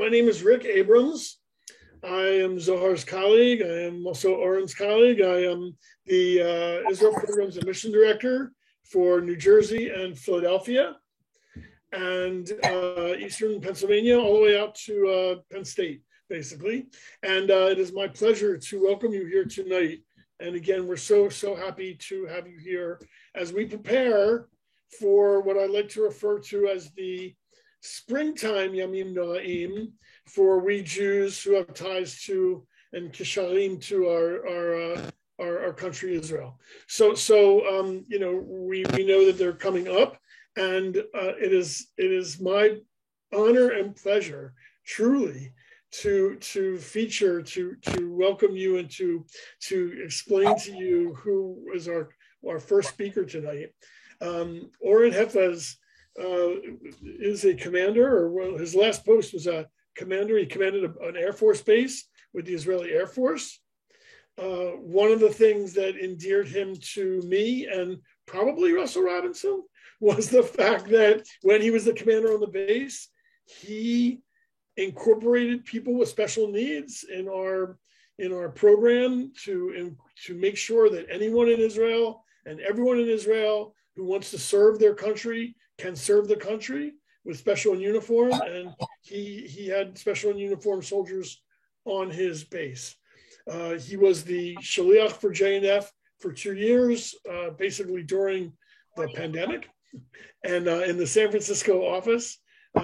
My name is Rick Abrams. I am Zohar's colleague. I am also Oren's colleague. I am the Israel Programs and Mission Director for New Jersey and Philadelphia and Eastern Pennsylvania, all the way out to Penn State, basically. And it is my pleasure to welcome you here tonight. And again, we're so happy to have you here as we prepare for what I like to refer to as the springtime Yamim Noraim for we Jews who have ties to and kisharim to our country Israel. So you know, we know that they're coming up, and it is my honor and pleasure truly to feature, to welcome you, and to explain to you who is our first speaker tonight. Oren Hefez is a commander, or well, his last post was a commander. He commanded an Air Force base with the Israeli Air Force. One of the things that endeared him to me and probably Russell Robinson was the fact that when he was the commander on the base, he incorporated people with special needs in our program to make sure that anyone in Israel and everyone in Israel who wants to serve their country can serve the country with special and uniform. And he had special and uniform soldiers on his base. He was the shaliach for JNF for 2 years, basically during the pandemic, and in the San Francisco office,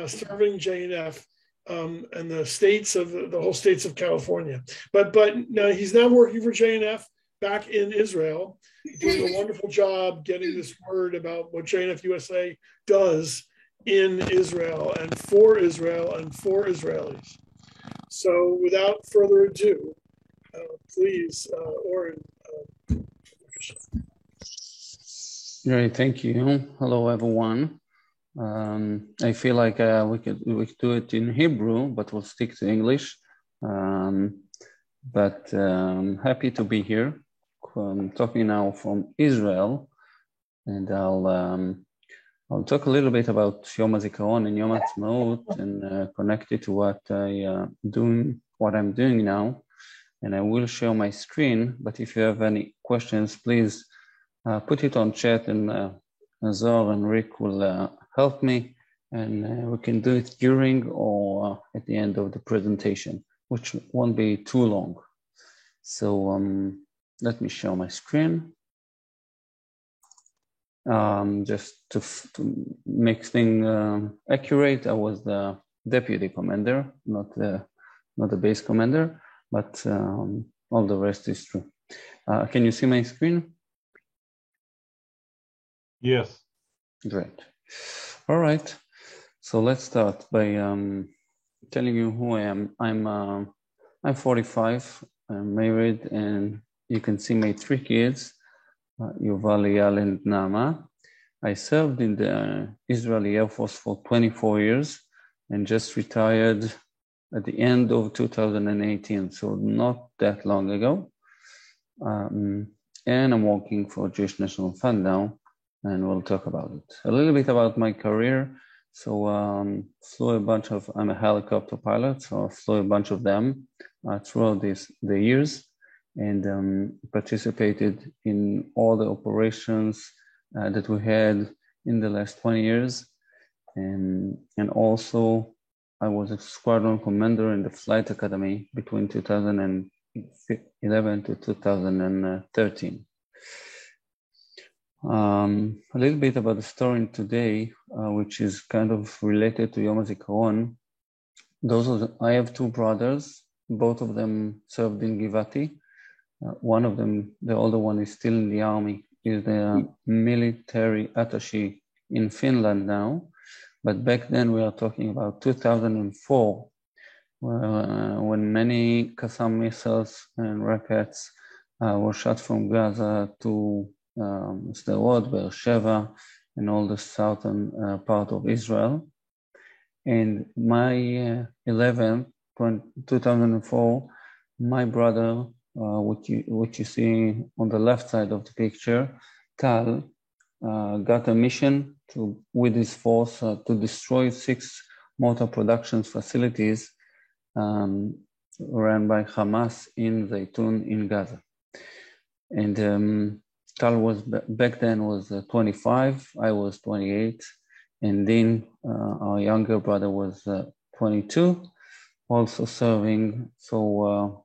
serving JNF and the states of the whole states of California. But now he's now working for JNF back in Israel, doing a wonderful job getting this word about what JNF USA does in Israel and for Israelis. So without further ado, please, Oren. Great, thank you. Hello, everyone. I feel like we could do it in Hebrew, but we'll stick to English. But happy to be here. I'm talking now from Israel, and I'll talk a little bit about Yom HaZikaron and Yom HaAtzmaut and connect it to what I'm doing now. And I will share my screen, but if you have any questions, please put it on chat, and Zohar and Rick will help me, and we can do it during or at the end of the presentation, which won't be too long. So let me share my screen. Just to make things accurate, I was the deputy commander, not the base commander, but all the rest is true. Can you see my screen? Yes. Great. All right. So let's start by telling you who I am. I'm 45. I'm married, and you can see my 3 kids, Yuval, Eyal, and Naama. I served in the Israeli Air Force for 24 years and just retired at the end of 2018, so not that long ago. And I'm working for Jewish National Fund now, and we'll talk about it. A little bit about my career. So I'm a helicopter pilot, so I flew a bunch of them throughout the years, and participated in all the operations that we had in the last 20 years. And also I was a squadron commander in the flight academy between 2011 to 2013. A little bit about the story today, which is kind of related to Yom HaZikaron. I have 2 brothers. Both of them served in Givati. One of them, the older one, is still in the army. He's the military attaché in Finland now. But back then, we are talking about 2004, when many Qassam missiles and rockets were shot from Gaza to Sderot, Beersheva, and all the southern part of Israel. And my 2004, my brother, which you see on the left side of the picture, Tal, got a mission with his force to destroy 6 motor production facilities ran by Hamas in Zaytun in Gaza. And Tal was back then was 25, I was 28, and Dean, our younger brother, was 22, also serving. So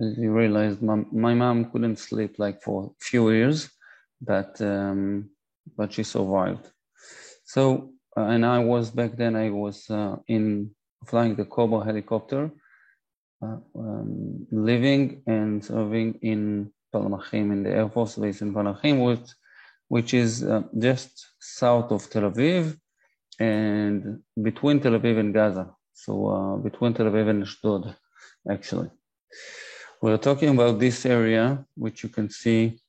as you realized, my mom couldn't sleep like for a few years, but she survived. So, and I was back then, I was in flying the Cobra helicopter, living and serving in Palmachim, in the Air Force Base in Palmachim, which is just south of Tel Aviv and between Tel Aviv and Gaza. So between Tel Aviv and Ashdod, actually. We're talking about this area, which you can see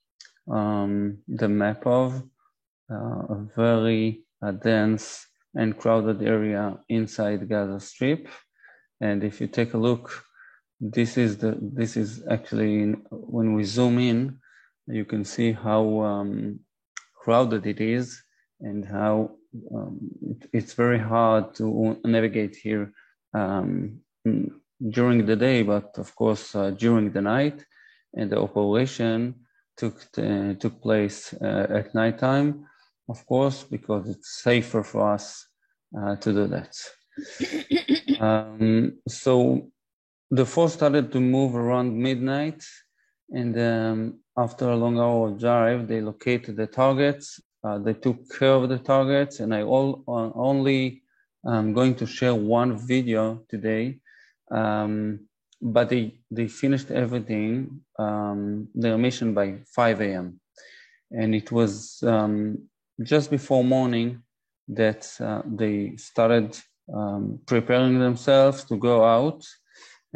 the map of, a very dense and crowded area inside Gaza Strip. And if you take a look, this is actually, when we zoom in, you can see how crowded it is and how it's very hard to navigate here during the day, but of course during the night. And the operation took place at nighttime, of course, because it's safer for us to do that. So the force started to move around midnight, and after a long hour of drive, they located the targets. They took care of the targets, and I only going to share one video today, but they finished everything, their mission by 5 a.m. And it was just before morning that they started preparing themselves to go out,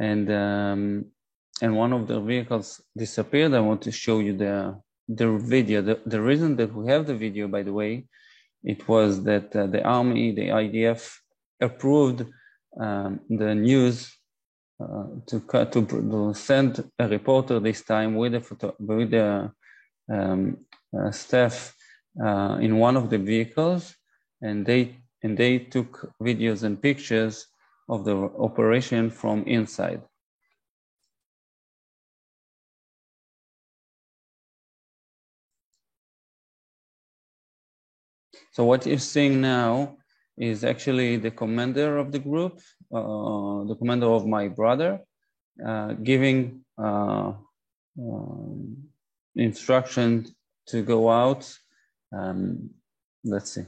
and one of the vehicles disappeared. I want to show you the video. The reason that we have the video, by the way, it was that the army, the IDF, approved the news to send a reporter this time with the staff in one of the vehicles, and they took videos and pictures of the operation from inside. So what you're seeing now is actually the commander of the group, the commander of my brother, giving instruction to go out. Let's see.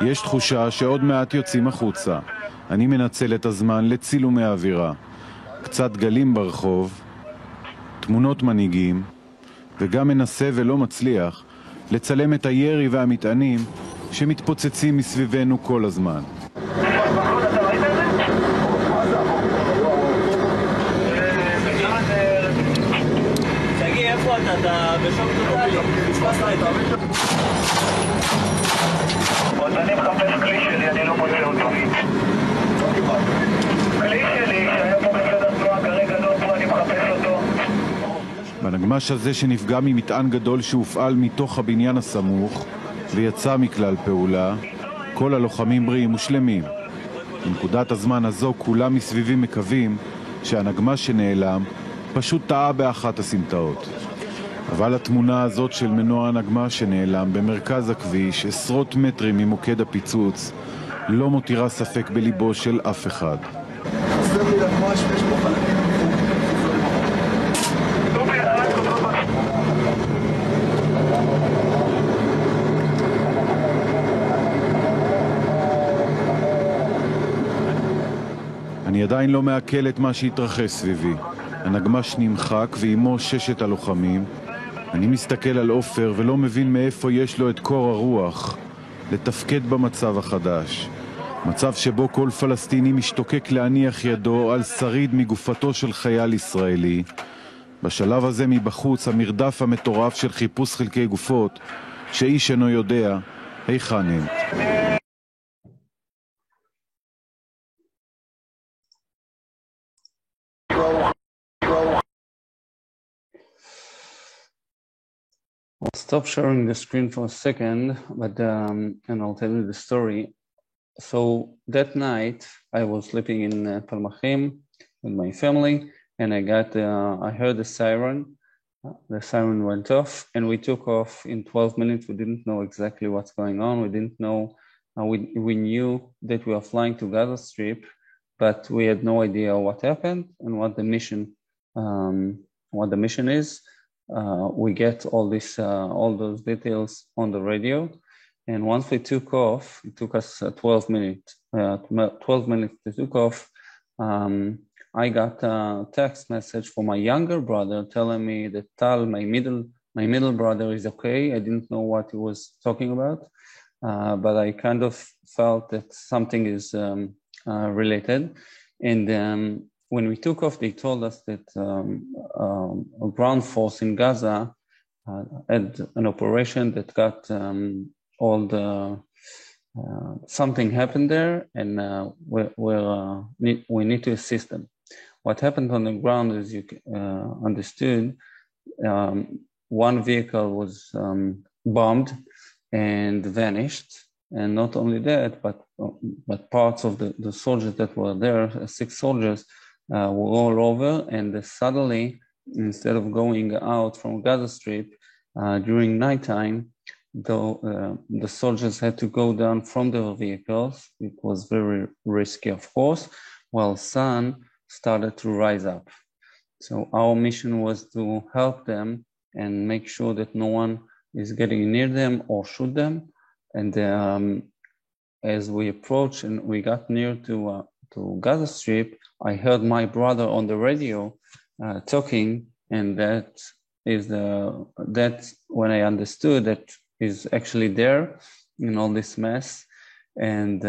יש תחושה שעוד מעט יוצאים החוצה. אני מנצל את הזמן לצילומי האווירה. קצת גלים ברחוב, תמונות מנהיגים, וגם מנסה ולא מצליח לצלם את הירי והמטענים שמתפוצצים מסביבנו כל הזמן. תגיד, איפה אתה בשוק טוטלי? אני מחפש כלי שלי, אני לא מוצא אותו. כלי שלי שהיה פה בסדר תנועה, כרגע לא פה, אני מחפש אותו. בנגמש הזה שנפגע ממטען גדול שהופעל מתוך הבניין הסמוך ויצא מכלל פעולה, כל הלוחמים בריאים ושלמים. בנקודת הזמן הזו כולם מסביבים מקווים שהנגמש שנעלם פשוט טעה באחת הסמטאות. אבל התמונה הזאת של מנוע הנגמש שנעלם במרכז הכביש, עשרות מטרים ממוקד הפיצוץ, לא מותירה ספק בליבו של אף אחד. אני עדיין לא מעכל את מה שהתרחש סביבי. הנגמש נמחק ועמו 6 הלוחמים. אני מסתכל על עופר ולא מבין מאיפה יש לו את קור הרוח לתפקד במצב החדש. מצב שבו כל פלסטיני משתוקק להניח ידו על שריד מגופתו של חייל ישראלי. בשלב הזה מבחוץ המרדף המטורף של חיפוש חלקי גופות שאיש אינו יודע היכן הם. I'll stop sharing the screen for a second, but and I'll tell you the story. So that night, I was sleeping in Palmachim with my family, and I heard the siren. The siren went off, and we took off in 12 minutes. We didn't know exactly what's going on. We didn't know. We knew that we were flying to Gaza Strip, but we had no idea what happened and what the mission is. We get all those details on the radio, and once we took off, it took us 12 minutes. 12 minutes to take off. I got a text message from my younger brother telling me that Tal, my middle brother, is okay. I didn't know what he was talking about, but I kind of felt that something is related. And when we took off, they told us that a ground force in Gaza had an operation that got something happened there, and we need to assist them. What happened on the ground, as you understood, one vehicle was bombed and vanished. And not only that, but parts of the soldiers that were there, 6 soldiers, were all over. And suddenly, instead of going out from Gaza Strip during nighttime, the soldiers had to go down from their vehicles. It was very risky, of course, while sun started to rise up. So our mission was to help them and make sure that no one is getting near them or shoot them. And as we approached and we got near to Gaza Strip, I heard my brother on the radio talking, and that's when I understood that he's actually there in all this mess. And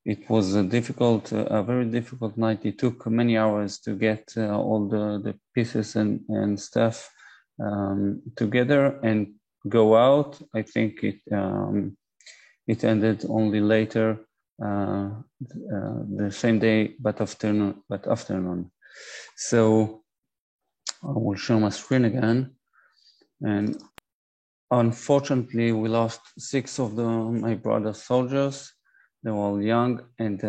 it was a very difficult night. It took many hours to get all the pieces and stuff together and go out. I think it ended only later, the same day, but afternoon. So I will show my screen again. And unfortunately, we lost 6 of my brother's soldiers. They were all young and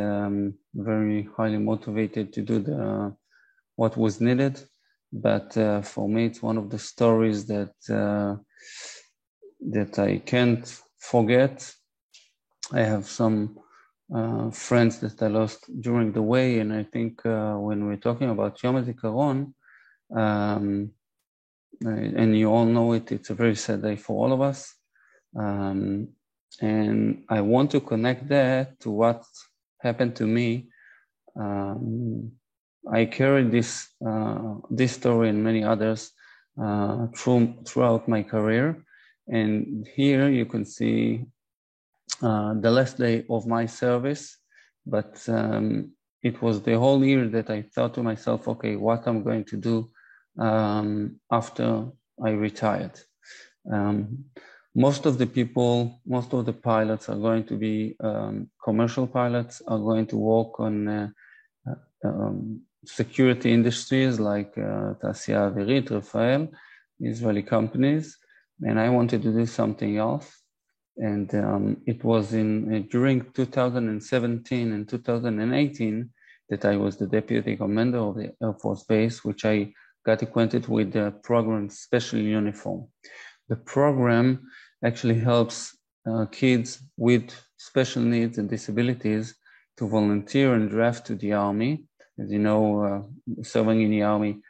very highly motivated to do what was needed. But for me, it's one of the stories that I can't forget. I have some friends that I lost during the way, and I think when we're talking about Yom HaZikaron, and you all know it's a very sad day for all of us. And I want to connect that to what happened to me. I carried this story and many others throughout my career. And here you can see the last day of my service, but it was the whole year that I thought to myself, okay, what I'm going to do after I retired. Most of the pilots are going to be commercial pilots, are going to work on security industries like Tasya Avirit, Rafael, Israeli companies, and I wanted to do something else. And it was during 2017 and 2018 that I was the deputy commander of the Air Force Base, which I got acquainted with the program Special Uniform. The program actually helps kids with special needs and disabilities to volunteer and draft to the Army. As you know, serving in the Army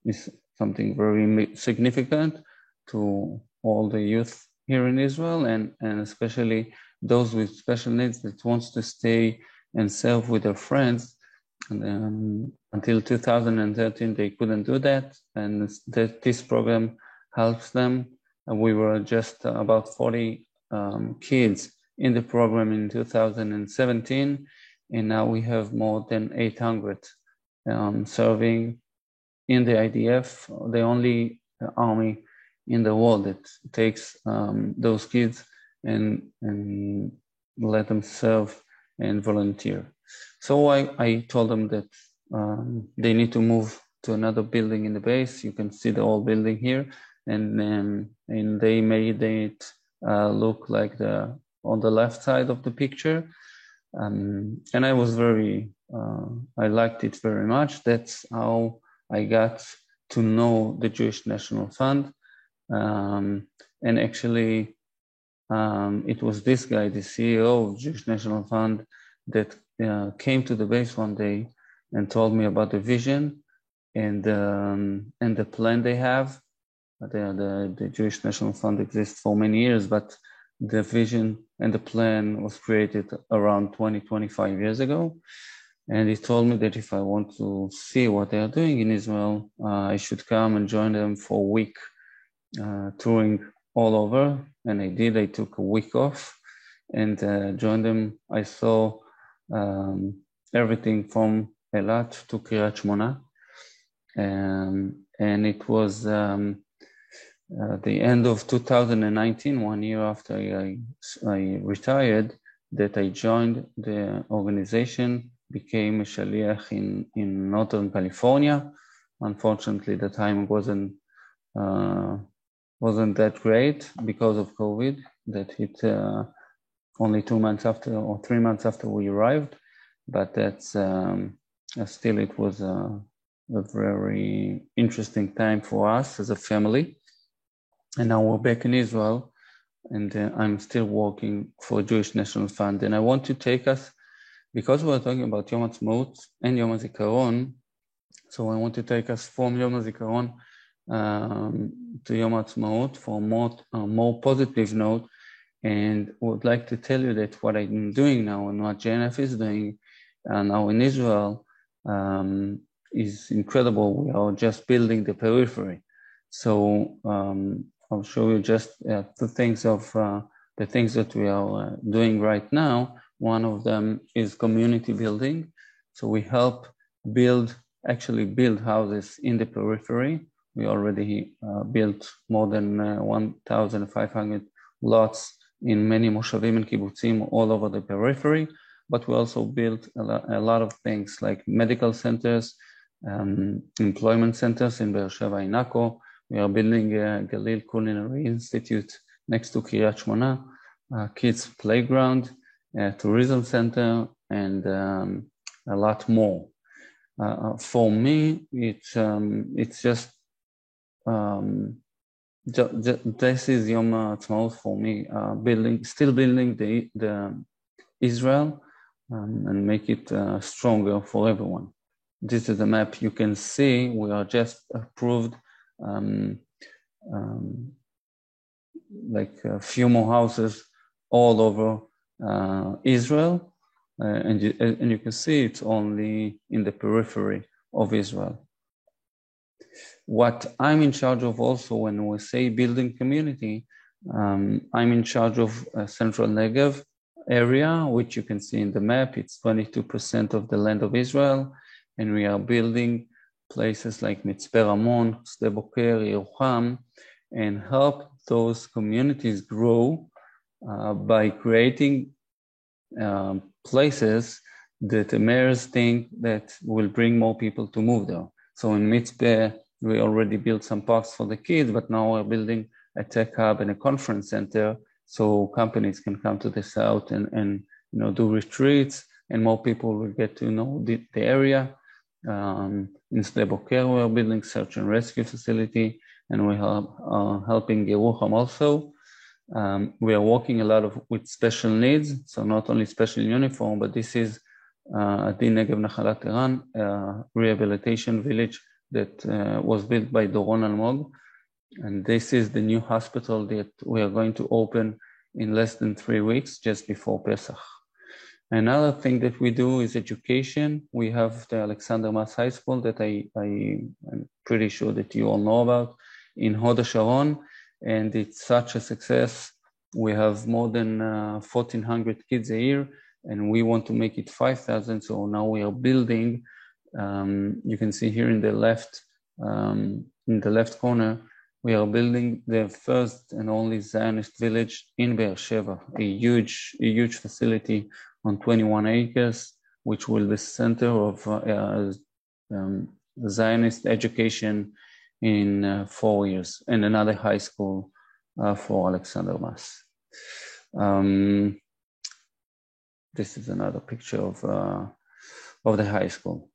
is something very significant to all the youth here in Israel, and especially those with special needs that wants to stay and serve with their friends. And until 2013, they couldn't do that, and this program helps them. And we were just about 40 kids in the program in 2017, and now we have more than 800 serving in the IDF, the only army in the world that takes those kids and let them serve and volunteer. So I told them that they need to move to another building in the base. You can see the old building here, and they made it look like on the left side of the picture. And I was I liked it very much. That's how I got to know the Jewish National Fund. And actually, it was this guy, the CEO of Jewish National Fund, that came to the base one day and told me about the vision and the plan they have. The Jewish National Fund exists for many years, but the vision and the plan was created around 25 years ago. And he told me that if I want to see what they are doing in Israel, I should come and join them for a week, touring all over. And I did. I took a week off and joined them. I saw everything from Eilat to Kiryat Shmona. And it was the end of 2019, 1 year after I retired, that I joined the organization, became a shaliach in Northern California. Unfortunately, the time wasn't that great because of COVID that hit only 2 months after or 3 months after we arrived. But that's still, it was a very interesting time for us as a family. And now we're back in Israel, and I'm still working for Jewish National Fund. And I want to take us, because we're talking about Yom Ha'atzmaut and Yom HaZikaron, so I want to take us from Yom HaZikaron to Yom Ha'atzmaut for a more positive note. And would like to tell you that what I'm doing now and what JNF is doing now in Israel is incredible. We are just building the periphery. So I'll show you just two things of the things that we are doing right now. One of them is community building. So we help actually build houses in the periphery. We already built more than 1,500 lots in many moshavim and kibbutzim all over the periphery. But we also built a lot of things like medical centers, employment centers in Be'er Sheva, in Akko. We are building a Galil Culinary Institute next to Kiryat Shmona, kids playground, tourism center, and a lot more. For me, it's just this is Yom Ha'atzmaut for me. Still building the Israel and make it stronger for everyone. This is the map you can see. We are just approved. Like a few more houses all over Israel, and you can see it's only in the periphery of Israel. What I'm in charge of also, when we say building community, I'm in charge of Central Negev area, which you can see in the map. It's 22% of the land of Israel, and we are building places like Mitzpe Ramon, Sde Boker, Yerucham, and help those communities grow by creating places that the mayors think that will bring more people to move there. So in Mitzpe, we already built some parks for the kids, but now we're building a tech hub and a conference center so companies can come to the south and do retreats, and more people will get to know the area. In Sde Boker, we're building search and rescue facility, and we are helping Yerucham also. We are working a lot with special needs, so not only special uniform, but this is Adi Negev Nachalat Eran, rehabilitation village that was built by Doron Almog. And this is the new hospital that we are going to open in less than 3 weeks, just before Pesach. Another thing that we do is education. We have the Alexander Mas High School that I'm pretty sure that you all know about in Hod HaSharon, and it's such a success. We have more than 1,400 kids a year, and we want to make it 5,000. So now we are building. You can see here in the left corner, we are building the first and only Zionist village in Be'er Sheva, a huge facility on 21 acres, which will be the center of Zionist education in 4 years, and another high school for Alexander Mas. This is another picture of the high school.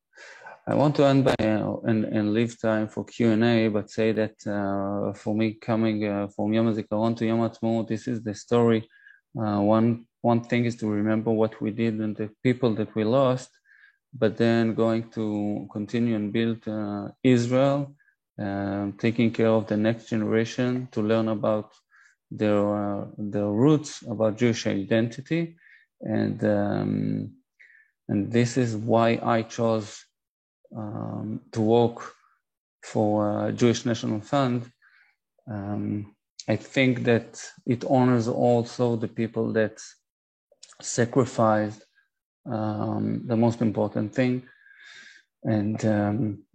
I want to end by and leave time for Q&A, but say that for me, coming from Yom HaZikaron to Yom HaAtzmaut, this is the story. One thing is to remember what we did and the people that we lost, but then going to continue and build Israel, taking care of the next generation to learn about their roots, about Jewish identity, and this is why I chose to work for Jewish National Fund. I think that it honors also the people that sacrificed the most important thing. And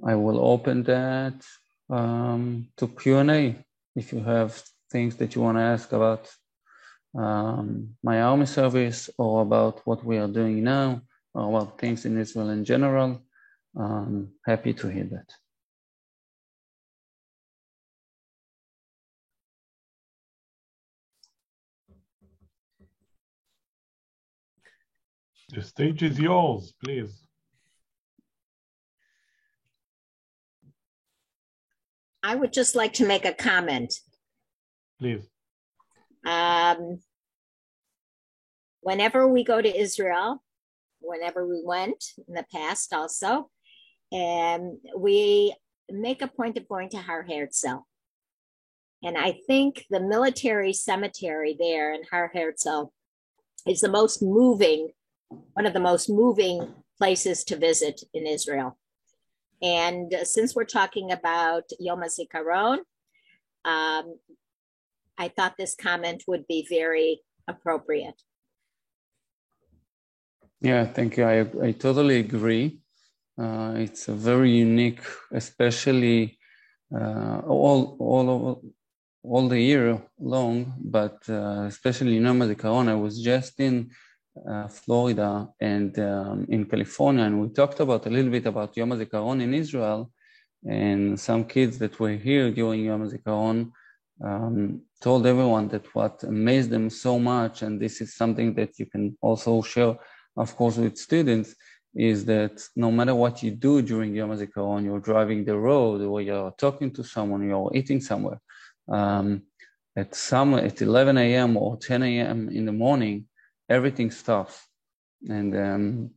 I will open that to Q&A if you have things that you want to ask about my army service or about what we are doing now or about things in Israel in general. Happy to hear that. The stage is yours, please. I would just like to make a comment. Please. Whenever we go to Israel, whenever we went in the past also, and we make a point of going to Har Herzl. And I think the military cemetery there in Har Herzl is the most moving, one of the most moving places to visit in Israel. And since we're talking about Yom HaZikaron, I thought this comment would be very appropriate. Yeah, thank you. I totally agree. It's a very unique, especially all the year long, but especially in Yom HaZikaron. I was just in Florida and in California, and we talked about a little bit about Yom HaZikaron in Israel, and some kids that were here during Yom HaZikaron told everyone that what amazed them so much, and this is something that you can also share, of course, with students, is that no matter what you do during Yom HaZikaron, you're driving the road or you're talking to someone, you're eating somewhere, at 11 a.m. or 10 a.m. in the morning, everything stops. And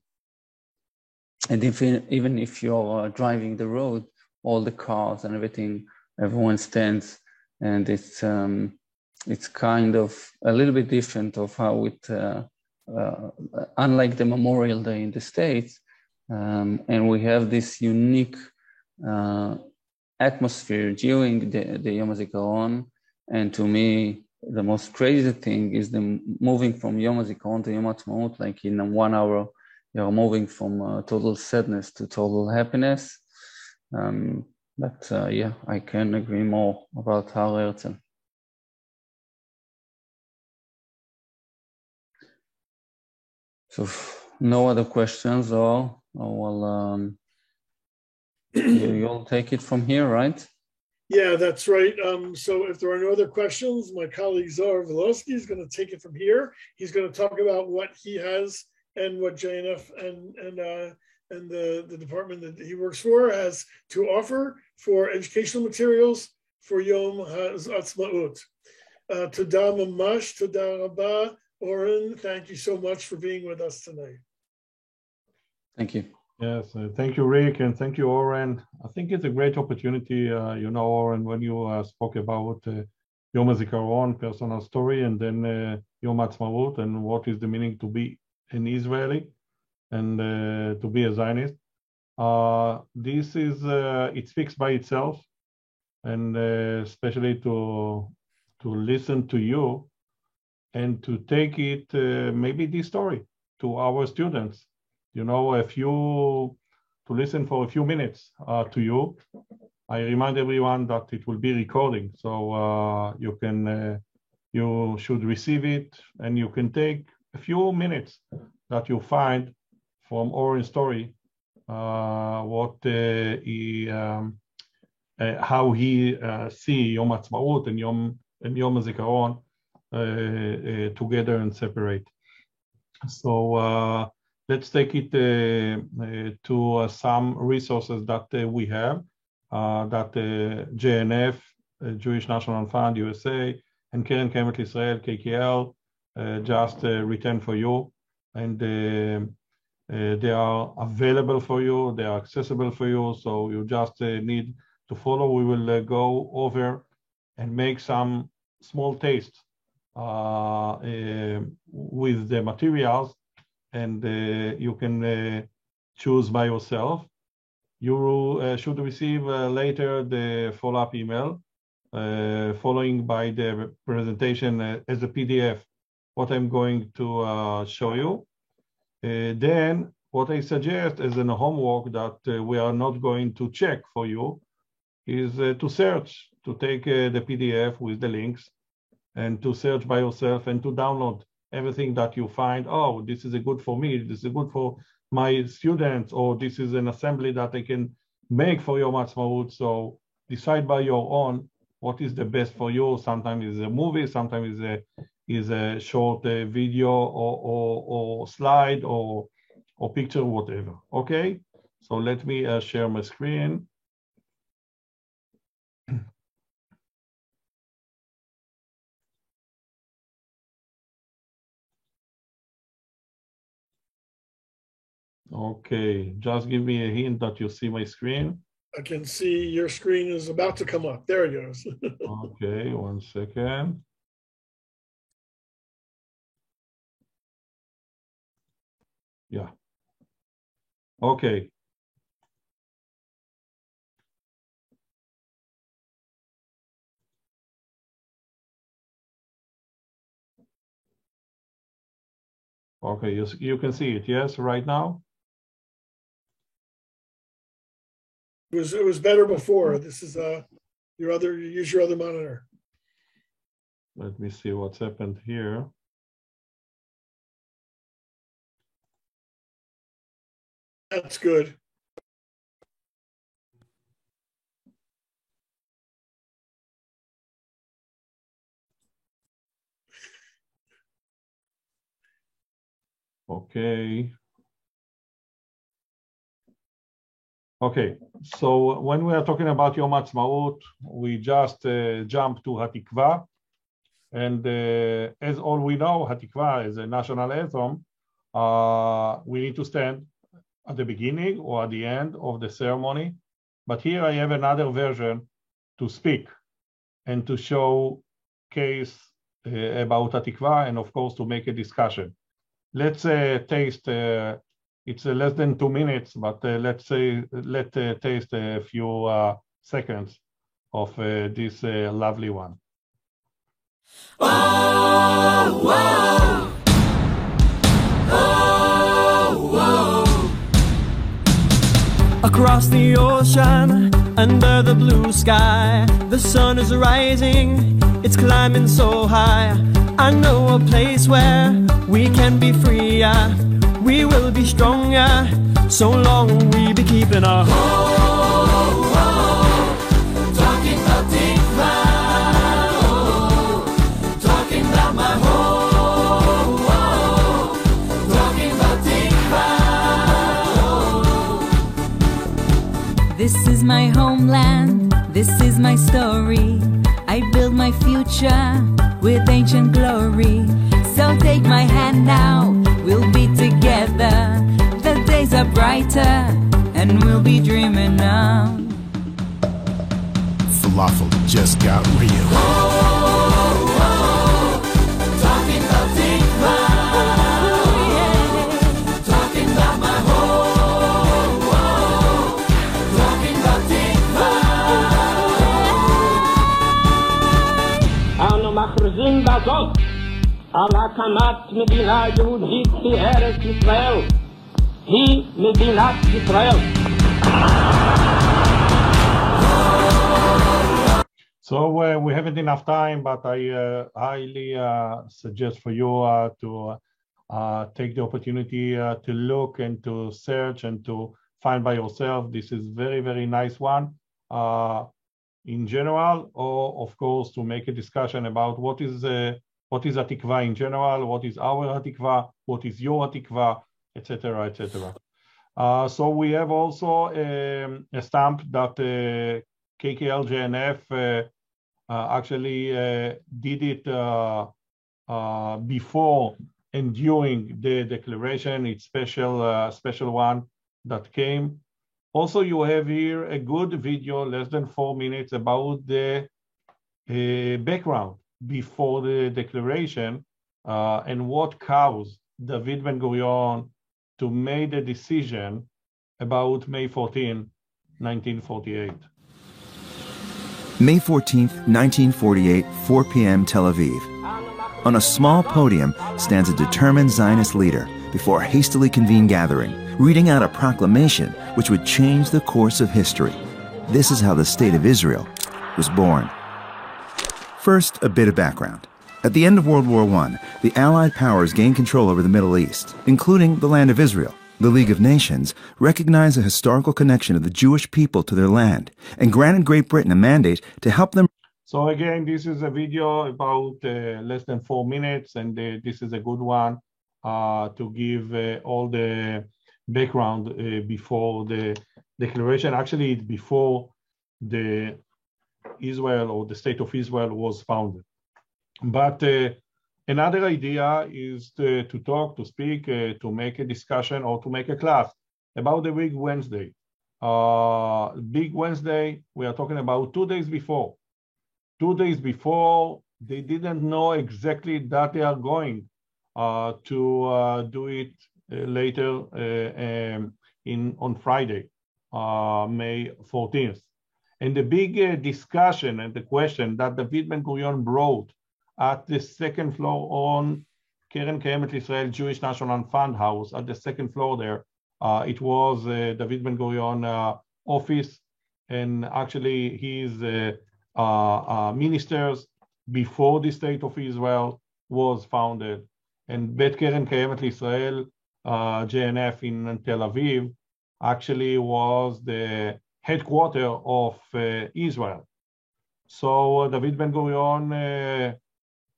even if you're driving the road, all the cars and everything, everyone stands, and it's kind of a little bit different of how it, unlike the Memorial Day in the States, and we have this unique atmosphere during the Yom HaZikaron. And to me, the most crazy thing is the moving from Yom HaZikaron to Yom HaAtzmaut. Like in 1 hour, you're moving from total sadness to total happiness. But yeah, I can agree more about Har Herzl. So no other questions, or well, you'll take it from here, right? Yeah, that's right. So if there are no other questions, my colleague Zohar Volosky is going to take it from here. He's going to talk about what he has and what JNF and the department that he works for has to offer for educational materials for Yom HaAtzmaut. Toda mamash, toda rabba. Oren, thank you so much for being with us tonight. Thank you. Yes, thank you, Rick, and thank you, Oren. I think it's a great opportunity, Oren, when you spoke about Yom HaZikaron, personal story, and then Yom HaAtzmaut, and what is the meaning to be an Israeli and to be a Zionist. This is, it speaks by itself, and especially to listen to you and to take it, maybe this story to our students. To listen for a few minutes to you. I remind everyone that it will be recording, so you should receive it, and you can take a few minutes that you find from Oren's story, what he how he see Yom Ha'atzmaut and Yom HaZikaron together and separate. So let's take it to some resources that we have, that JNF, Jewish National Fund, USA, and Keren Kayemet Israel, KKL, just returned for you. And they are available for you, they are accessible for you, so you just need to follow. We will go over and make some small taste with the materials, and you can choose by yourself. You should receive later the follow-up email following by the presentation as a PDF, what I'm going to show you. Then what I suggest as a homework that we are not going to check for you is to search, to take the PDF with the links and to search by yourself and to download everything that you find. Oh, this is a good for me, this is good for my students, or this is an assembly that I can make for Yom Ha'atzmaut. So decide by your own what is the best for you. Sometimes it's a movie, sometimes is a short video or slide or picture, whatever. Okay, so let me share my screen. Okay, just give me a hint that you see my screen. I can see your screen is about to come up. There it goes. Okay, 1 second. Yeah. Okay. Okay, you can see it, yes, right now? It was better before. This is use your other monitor. Let me see what's happened here. That's good. Okay. Okay, so when we are talking about Yom Ha'atzmaut, we just jump to Hatikva. And as all we know, Hatikva is a national anthem. We need to stand at the beginning or at the end of the ceremony. But here I have another version to speak and to show case about Hatikva, and of course to make a discussion. Let's taste, it's less than 2 minutes, but let's taste a few seconds of this lovely one. Oh, whoa. Oh, whoa. Across the ocean, under the blue sky, the sun is rising, it's climbing so high. I know a place where we can be freer, we will be stronger, so long we be keeping our talking about Tikva, talking about my talking about Tikva. This is my homeland, this is my story. I build my future with ancient glory. So take my hand now, we'll be together. The days are brighter, and we'll be dreaming now. Falafel just got real. Talking about Tikva, talking about my talking about Tikva. אנו מכריזים בזאת על הקמת מדינה יהודית בארץ ישראל. היא מדינת ישראל. So we haven't enough time, but I highly suggest for you to take the opportunity to look and to search and to find by yourself. This is very, very nice one. in general, or of course to make a discussion about what is Hatikva in general, what is our Hatikva, what is your Hatikva, etc., etc. So we have also a stamp that KKL-JNF actually did it before and during the declaration. It's special one that came. Also, you have here a good video, less than 4 minutes, about the background before the declaration and what caused David Ben-Gurion to make the decision about May 14, 1948. May 14th, 1948, 4 p.m. Tel Aviv. On a small podium stands a determined Zionist leader before a hastily convened gathering, reading out a proclamation which would change the course of history. This is how the State of Israel was born. First, a bit of background. At the end of World War I, the Allied powers gained control over the Middle East, including the land of Israel. The League of Nations recognized the historical connection of the Jewish people to their land and granted Great Britain a mandate to help them. So again, this is a video about less than 4 minutes, and this is a good one to give all the background before the declaration. Actually, it's before the Israel or the State of Israel was founded. But another idea is to talk, to speak, to make a discussion or to make a class about the Big Wednesday. Big Wednesday, we are talking about 2 days before. 2 days before, they didn't know exactly that they are going to do it later on Friday, May 14th. And the big discussion and the question that David Ben-Gurion brought at the second floor on Keren Kayemet Israel Jewish National Fund House, at the second floor there, it was David Ben-Gurion office, and actually his ministers before the State of Israel was founded. And Bet Keren Kayemet Israel JNF in Tel Aviv actually was the headquarters of Israel. So David Ben-Gurion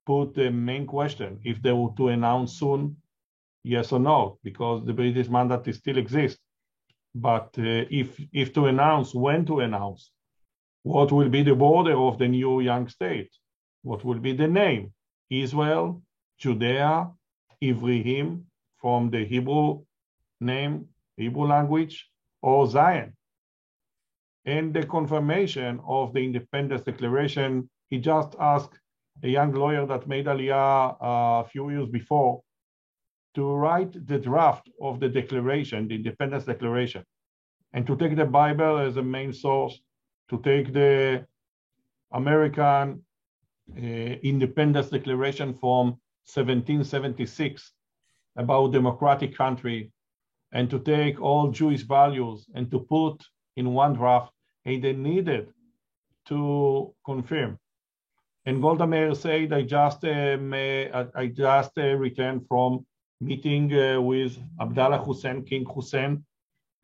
put the main question, if they were to announce soon, yes or no, because the British mandate still exists. But if to announce, when to announce, what will be the border of the new young state? What will be the name? Israel, Judea, Ivrahim, from the Hebrew name, Hebrew language, or Zion? And the confirmation of the Independence Declaration, he just asked a young lawyer that made Aliyah a few years before to write the draft of the declaration, the Independence Declaration, and to take the Bible as a main source, to take the American Independence Declaration from 1776 about democratic country, and to take all Jewish values and to put in one draft, and they needed to confirm. And Golda Meir said, I just returned from meeting with Abdallah Hussein, King Hussein,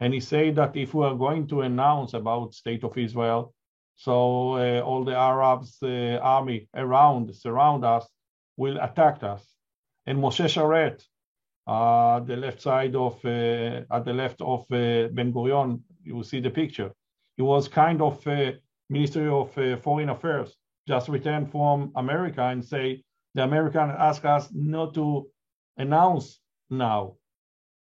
and he said that if we are going to announce about State of Israel, so all the Arabs army surround us, will attack us. And Moshe Sharet, the left side of, at the left of Ben-Gurion, you will see the picture. He was kind of Ministry of Foreign Affairs, just returned from America and say, the Americans ask us not to announce now,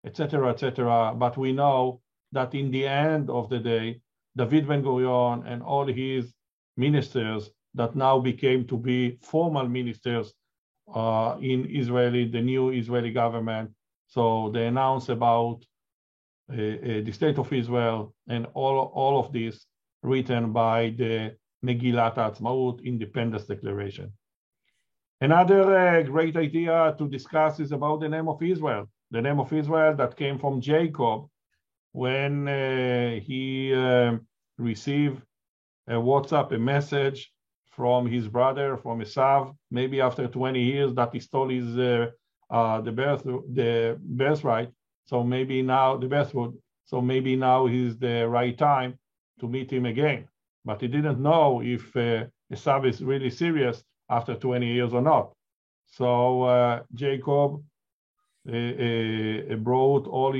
etc., etc. But we know that in the end of the day, David Ben-Gurion and all his ministers that now became to be formal ministers in Israeli, the new Israeli government. So they announced about the State of Israel and all of this written by the Megillat Ha'atzmaut, Independence Declaration. Another great idea to discuss is about the name of Israel. The name of Israel that came from Jacob when he received a WhatsApp, a message from his brother, from Esav, maybe after 20 years that he stole his the birthright. So maybe now the birthright. So maybe now is the right time to meet him again. but he didn't know if Esav is really serious after 20 years or not. So Jacob brought all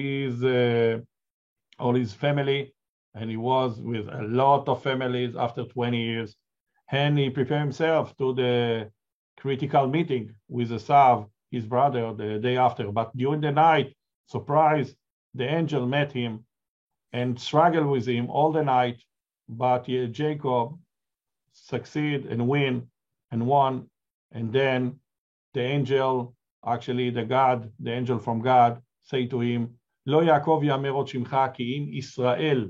his family, and he was with a lot of families after 20 years. And he prepared himself to the critical meeting with Esav, his brother, the day after. But during the night, surprise, the angel met him and struggled with him all the night. But Jacob succeeded and won. And then the angel, actually the angel from God, say to him, Lo Yaakov yamer od shimcha ki im Israel.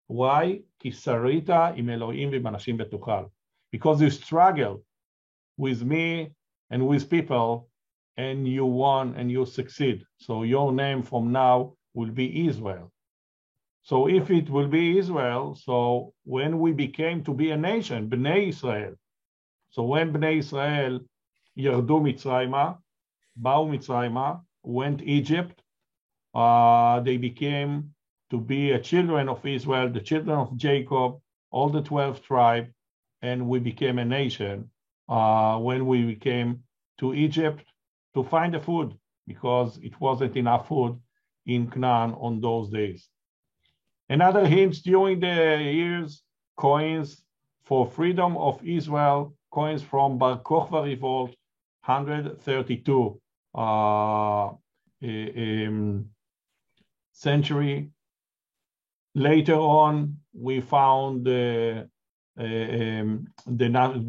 Why? Ki sarita im Elohim v'im anashim v'tuchal. Because you struggle with me and with people, and you won and you succeed. So your name from now will be Israel. So if it will be Israel, so when we became to be a nation, Bnei Israel, so when Bnei Israel yardu Mitzrayma, ba'u Mitzrayma, went Egypt, they became to be a children of Israel, the children of Jacob, all the 12 tribes, and we became a nation when we came to Egypt to find the food, because it wasn't enough food in Canaan on those days. Another hint, during the years, coins for freedom of Israel, coins from Bar Kokhba revolt, 132 century. Later on, we found the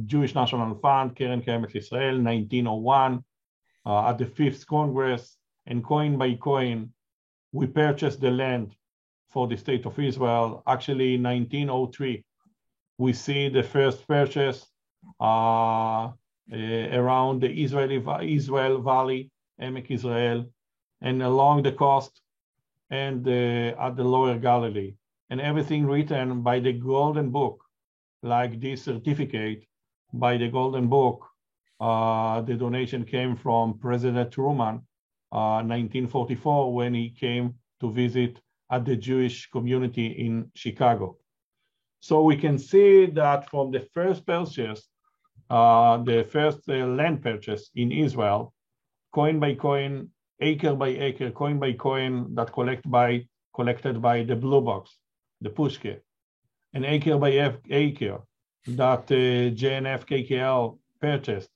Jewish National Fund, Keren Kayemet Israel, 1901, at the 5th Congress, and coin by coin, we purchased the land for the state of Israel. Actually, in 1903, we see the first purchase around the Israel Valley, Emek Israel, and along the coast, and at the Lower Galilee, and everything written by the Golden Book, like this certificate by the Golden Book. The donation came from President Truman, 1944, when he came to visit at the Jewish community in Chicago. So we can see that from the first purchase, the first land purchase in Israel, coin by coin, acre by acre, coin by coin, that collected by the Blue Box, the Pushke, and acre by acre that JNF KKL purchased,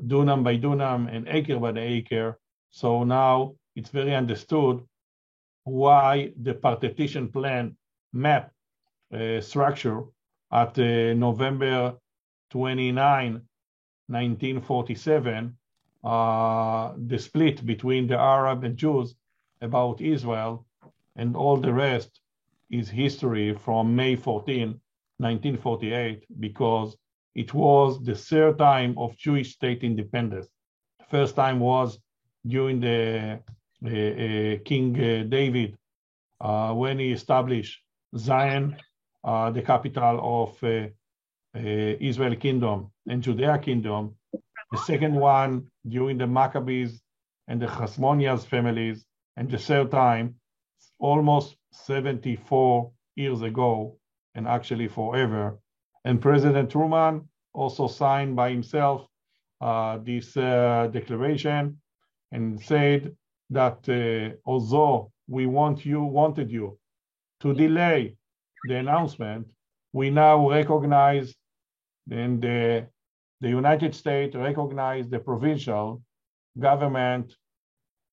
dunam by dunam and acre by acre. So now it's very understood why the partition plan map structure at November 29, 1947, the split between the Arab and Jews about Israel, and all the rest is history from May 14, 1948, because it was the third time of Jewish state independence. The first time was during the King David, when he established Zion, the capital of Israel Kingdom and Judea Kingdom. The second one during the Maccabees and the Hasmonias families, and the third time almost 74 years ago, and actually forever. And President Truman also signed by himself this declaration, and said that although we wanted you to delay the announcement, we now recognize, and the United States recognize the provincial government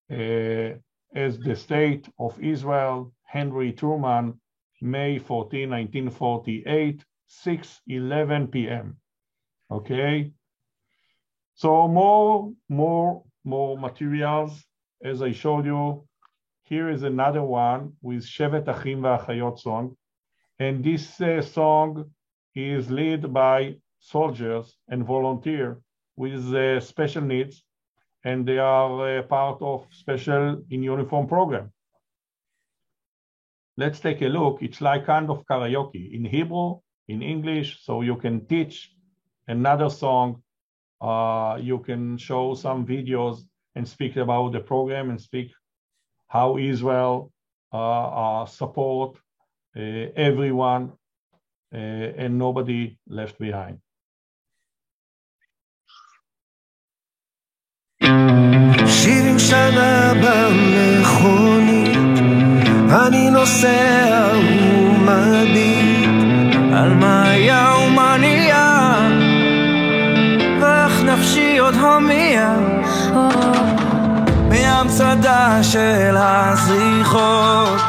as the state of Israel. Henry Truman, May 14, 1948, 6:11 p.m. Okay. So more materials, as I showed you. Here is another one with Shevet Achim V'Achayot song. And this song is led by soldiers and volunteers with special needs, and they are part of special in uniform program. Let's take a look. It's like kind of karaoke in Hebrew, in English, so you can teach another song. You can show some videos and speak about the program and speak how Israel support everyone. and nobody left behind. שבעים שנה במכונית, אני נוסע ומביט על מה היה ומה נהיה, ואיך נפשי עוד הומייה מהמצדה של הזריחות,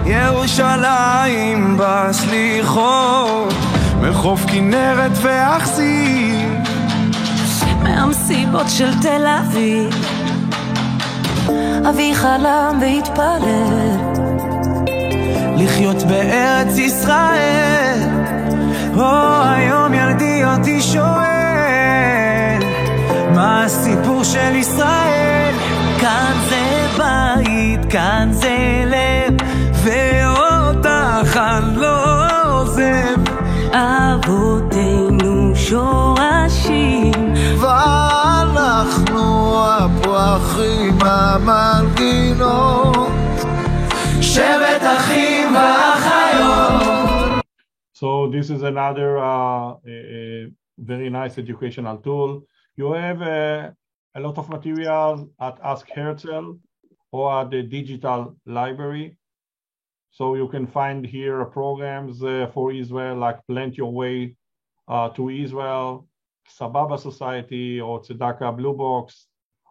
ירושלים בסליחות, מחוף כנרת ואכזיב, מהמסיבות של תל אביב. אבי חלם והתפלל לחיות בארץ ישראל. היום ילדי אותי שואל, מה הסיפור של ישראל? כאן זה בית, כאן זה לב, ואותך אני לא עוזב. אבותינו שורשים, ואנחנו הפרחים המנגינות, שבט אחים ואחיות. So this is another very nice educational tool. You have a lot of materials at Ask Herzl or at the digital library. So you can find here programs for Israel like Plant Your Way to Israel, Sababa Society or Tzedakah Blue Box,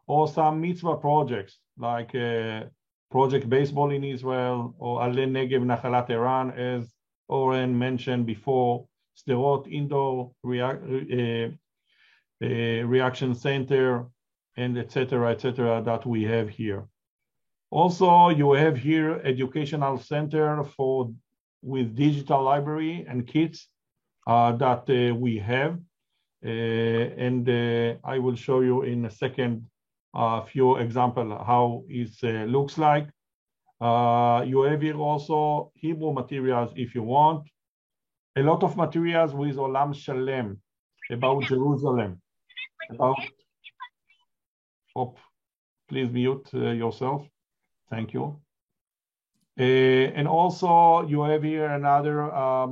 or some mitzvah projects like Project Baseball in Israel or Ale Negev Nachalat Iran, as Oren mentioned before, Sderot Indoor Reaction Center, and etc., that we have here. Also, you have here educational center with digital library and kits that we have. And I will show you in a second a few examples how it looks like. You have here also Hebrew materials if you want. A lot of materials with Olam Shalem, about Jerusalem. Please mute yourself. Thank you. And also you have here another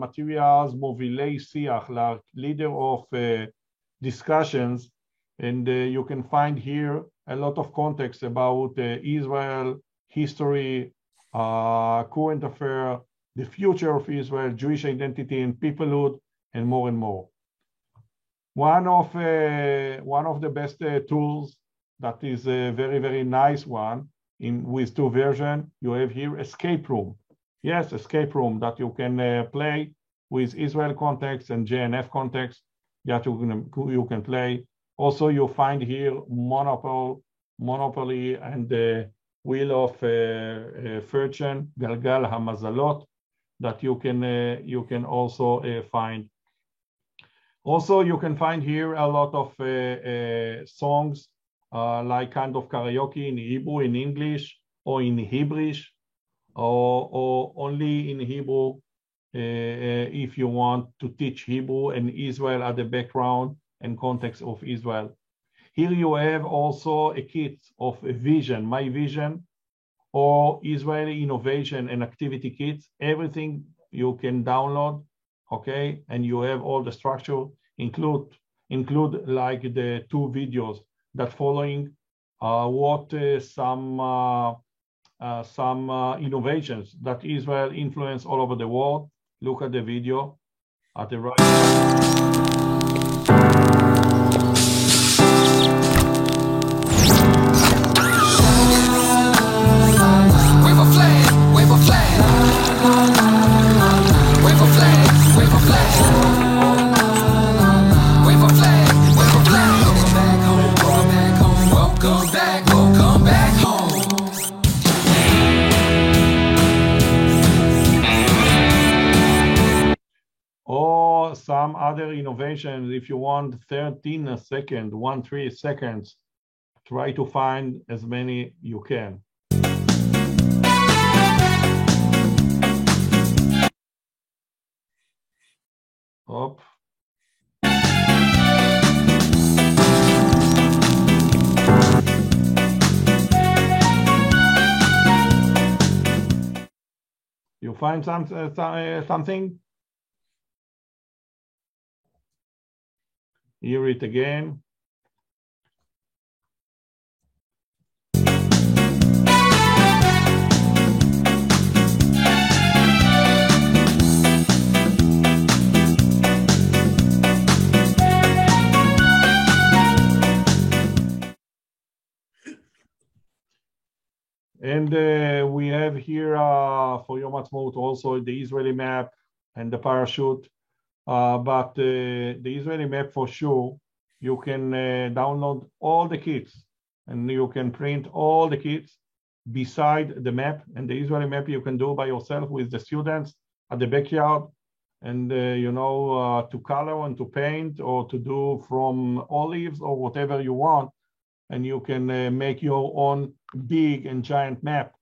materials, Movilei Siach, like leader of discussions. And you can find here a lot of context about Israel, history, current affair, the future of Israel, Jewish identity and peoplehood, and more and more. One of the best tools that is a very, very nice one with two versions, you have here Escape Room. Yes, Escape Room that you can play with Israel context and JNF context that you can play. Also, you find here Monopoly and the Wheel of Fortune, Galgal Hamazalot, that you can also find. Also, you can find here a lot of songs like kind of karaoke in Hebrew, in English, or in Hebrewish, or only in Hebrew if you want to teach Hebrew and Israel at the background and context of Israel. Here you have also a kit of a vision, My Vision, or Israeli Innovation and Activity Kits. Everything you can download, okay? And you have all the structure, include like the two videos that following what some innovations that Israel influenced all over the world. Look at the video at the right. Wave a flag, wave a flag. Wave a flag, wave a flag. Wave a flag, wave a flag. Welcome back home, welcome back home. Welcome back home. Or some other innovations, if you want 13 seconds, 13 seconds, try to find as many you can. Up. You find something? hear it again. And we have here for Yom Ha'atzmaut also the Israeli map and the parachute. But the Israeli map for sure, you can download all the kits and you can print all the kits beside the map. And the Israeli map you can do by yourself with the students at the backyard. And to color and to paint or to do from olives or whatever you want. And you can make your own big and giant map.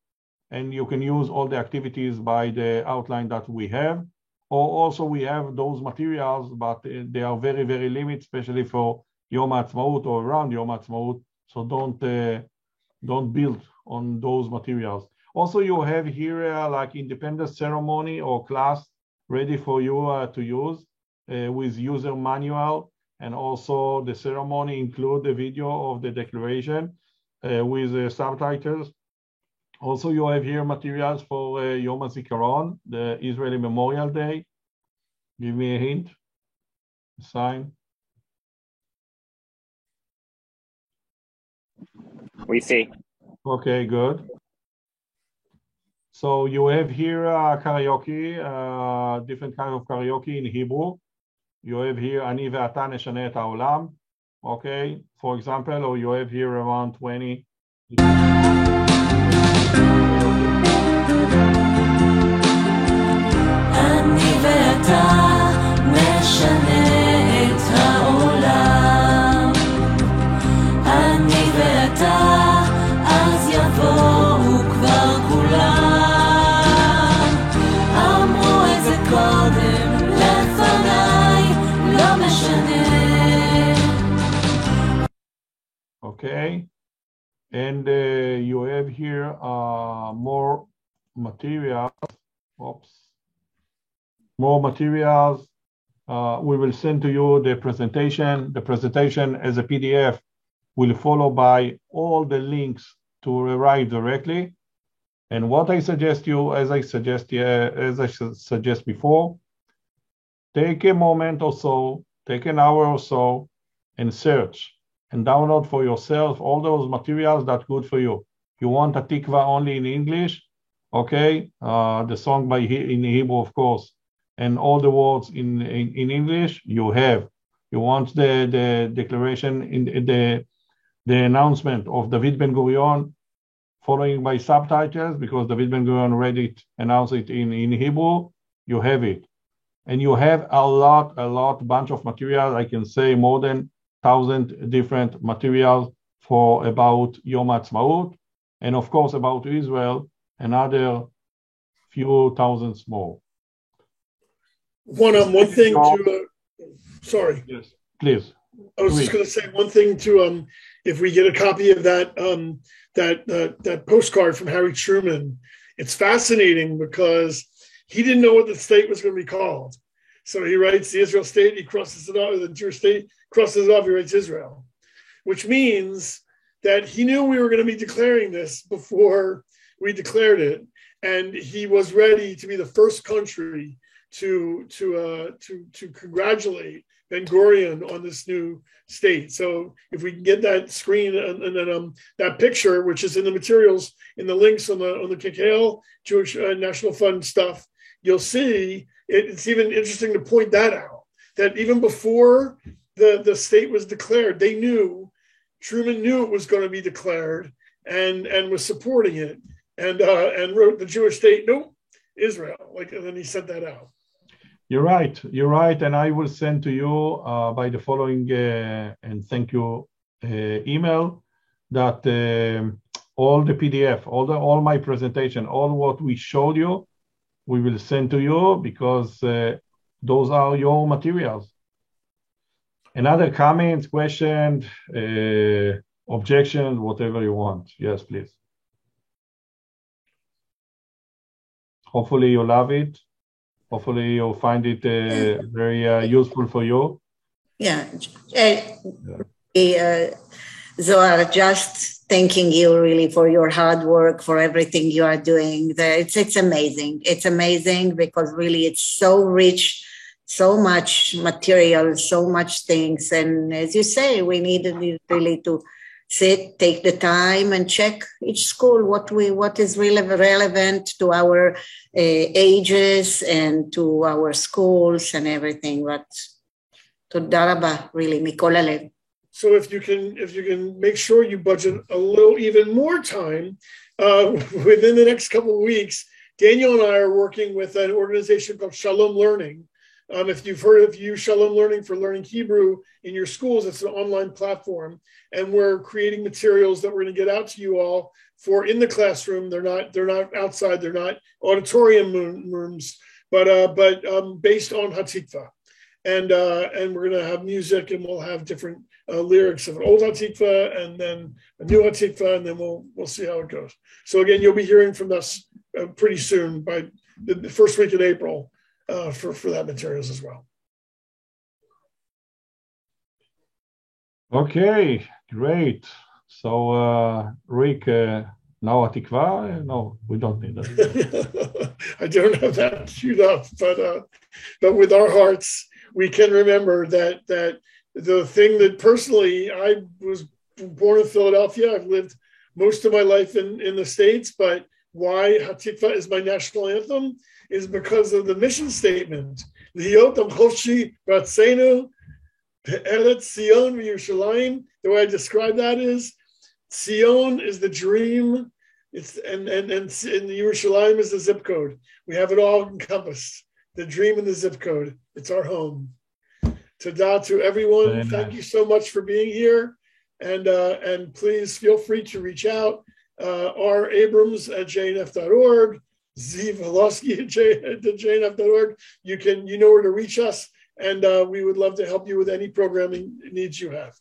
And you can use all the activities by the outline that we have. Or also we have those materials, but they are very, very limited, especially for Yom Ha'atzmaut or around Yom Ha'atzmaut. So don't build on those materials. Also, you have here like independence ceremony or class ready for you to use with user manual. And also the ceremony include the video of the declaration with subtitles. Also, you have here materials for Yom HaZikaron, the Israeli Memorial Day. Give me a hint, a sign. We see. Okay, good. So you have here karaoke, different kind of karaoke in Hebrew. You have here Ani ve'ata neshane et ha'olam, okay, for example, or you have here around 20. אני ואתה נשנה את העולם. אני ואתה אז יבואו כבר כולם. אמרו את זה קודם לפניי, לא משנה. Okay, and you have here more materials. Oops. More materials. We will send to you the presentation. The presentation as a PDF will follow by all the links to arrive directly. And what I suggest you, as I suggest before, take a moment or so, take an hour or so, and search and download for yourself all those materials that are good for you. You want Hatikva only in English, okay? The song in Hebrew, of course, and all the words in English you have. You want the declaration in the announcement of David Ben Gurion following by subtitles, because David Ben Gurion announced it in Hebrew, you have it. And you have a bunch of material. I can say more than 1,000 different materials for about Yom Ha'atzmaut, and of course about Israel, another few thousands more. One thing to, sorry. Yes, please. I was just going to say one thing to, if we get a copy of that postcard from Harry Truman, it's fascinating because he didn't know what the state was going to be called. So he writes the Israel state, he crosses it off, the Jewish state crosses it off, he writes Israel, which means that he knew we were going to be declaring this before we declared it. And he was ready to be the first country to congratulate Ben Gurion on this new state. So if we can get that screen and then that picture, which is in the materials, in the links on the KKL Jewish National Fund stuff, you'll see it's even interesting to point that out, that even before the state was declared, they knew, Truman knew it was going to be declared and was supporting it and wrote the Jewish state, nope, Israel, and then he sent that out. You're right, and I will send to you by the following and thank you email that all the PDF, all my presentation, all what we showed you, we will send to you because those are your materials. Another comments, questions, objections, whatever you want. Yes, please. Hopefully you love it. Hopefully you'll find it very useful for you. Yeah. Zohar, just thanking you really for your hard work, for everything you are doing. It's amazing. It's amazing because really it's so rich, so much material, so much things. And as you say, we need really to sit, take the time and check each school what is really relevant to our ages and to our schools and everything. But תודה רבה, really, מכל הלב. So if you can make sure you budget a little even more time within the next couple of weeks, Daniel and I are working with an organization called Shalom Learning. If you've heard of Shalom Learning for learning Hebrew in your schools, it's an online platform, and we're creating materials that we're going to get out to you all for in the classroom. They're not outside, they're not auditorium rooms, but based on Hatikva, and we're going to have music, and we'll have different lyrics of an old Hatikva and then a new Hatikva, and then we'll see how it goes. So again, you'll be hearing from us pretty soon by the first week in April for that materials as well. Okay, great. So Rick, now Hatikva? No, we don't need that. I don't have that queued up, but with our hearts, we can remember that the thing that personally, I was born in Philadelphia. I've lived most of my life in the States, but why Hatikva is my national anthem is because of the mission statement. Liot Amchoshi Ratzenu Eretz Zion v'Yerushalayim. The way I describe that is, Zion is the dream. And Yerushalayim is the zip code. We have it all encompassed. The dream and the zip code. It's our home. Tada to everyone. Amen. Thank you so much for being here. And please feel free to reach out. R. Abrams at jnf.org, Z. Volosky at jnf.org. You know where to reach us, and we would love to help you with any programming needs you have.